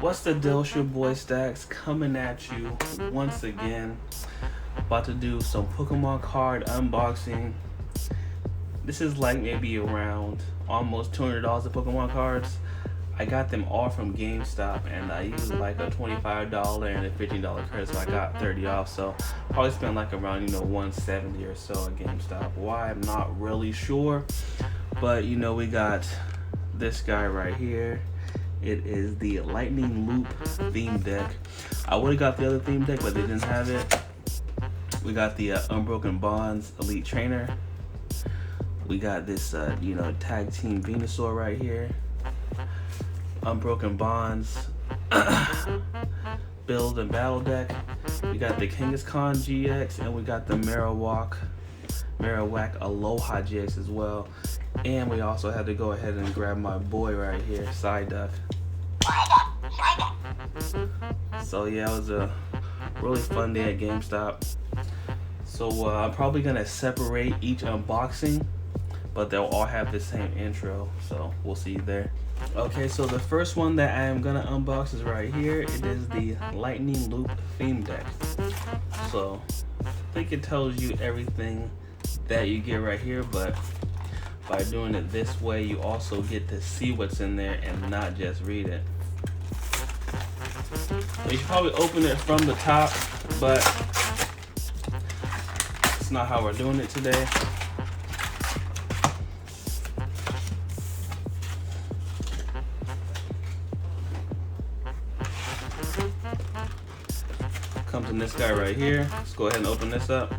What's the deal? It's your boy Stacks coming at you once again. About to do some Pokemon card unboxing. This is like maybe around almost $200 of Pokemon cards. I got them all from GameStop and I used like a $25 and a $15 credit, so I got 30 off. So probably spent like around $170 or so at GameStop. Why? I'm not really sure, but we got this guy right here. It is the Lightning Loop theme deck. I would have got the other theme deck, but they didn't have it. We got the Unbroken Bonds Elite Trainer. We got this, tag team Venusaur right here. Unbroken Bonds build and battle deck. We got the Kangaskhan GX, and we got the Marowak Aloha GX as well. And we also had to go ahead and grab my boy right here, Psyduck. So yeah, it was a really fun day at GameStop. So I'm probably gonna separate each unboxing, but they'll all have the same intro, so we'll see you there. Okay, so the first one that I am gonna unbox is right here. It is the Lightning Loop theme deck. So I think it tells you everything that you get right here, but by doing it this way, you also get to see what's in there and not just read it. So you should probably open it from the top, but it's not how we're doing it today. Comes in this guy right here. Let's go ahead and open this up.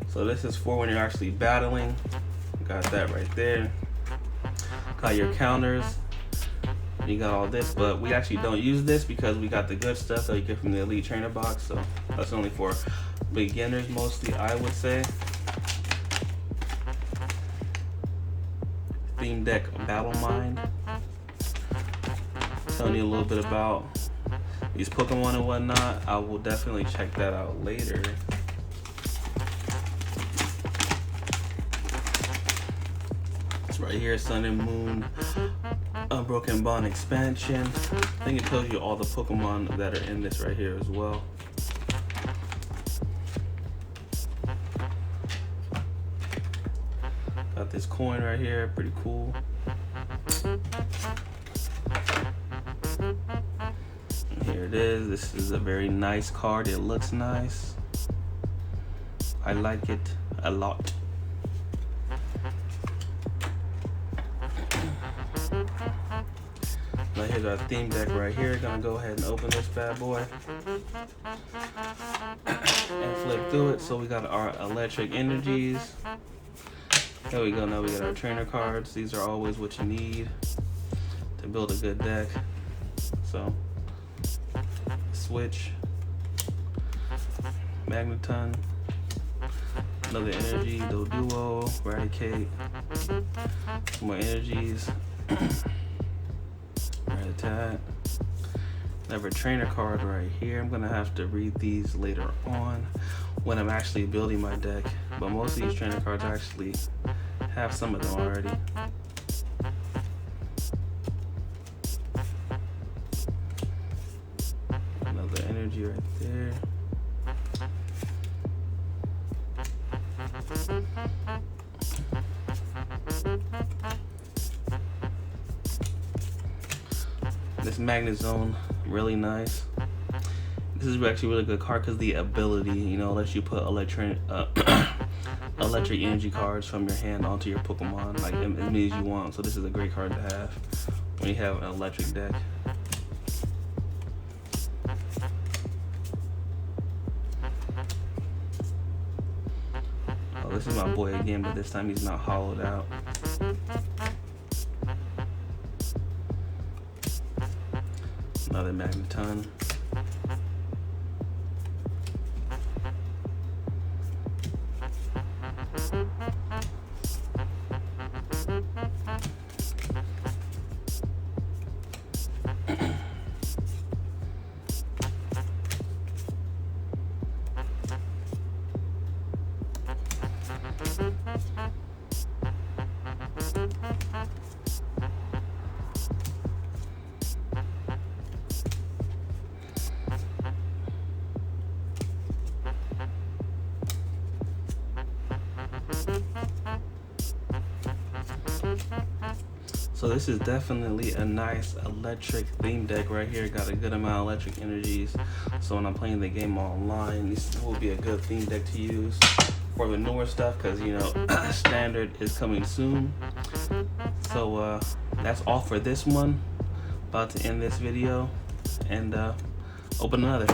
So this is for when you're actually battling. Got that right there. Got your counters. You got all this, but we actually don't use this because we got the good stuff that you get from the Elite Trainer box. So that's only for beginners mostly, I would say. Theme deck Battle Mind. Telling you a little bit about these Pokemon and whatnot. I will definitely check that out later. It's right here, Sun and Moon Unbroken Bond expansion. I think it tells you all the Pokemon that are in this right here as well. Got this coin right here, pretty cool. Here it is. This is a very nice card. It looks nice. I like it a lot. Now here's our theme deck right here. Gonna go ahead and open this bad boy and flip through it. So we got our electric energies. There we go. Now we got our trainer cards. These are always what you need to build a good deck. So switch, Magneton, another energy, Doduo, Raticate, some more energies, Rattata, another trainer card right here. I'm gonna have to read these later on when I'm actually building my deck, but most of these trainer cards actually have some of them already. Another energy right there. This Magnet Zone, really nice. This is actually a really good card because the ability, lets you put electric energy cards from your hand onto your Pokemon, like as many as you want. So this is a great card to have when you have an electric deck. Oh, this is my boy again, but this time he's not hollowed out. Another Magneton. So this is definitely a nice electric theme deck right here. Got a good amount of electric energies. So when I'm playing the game online, this will be a good theme deck to use for the newer stuff, because you know standard is coming soon. So that's all for this one. About to end this video and open another.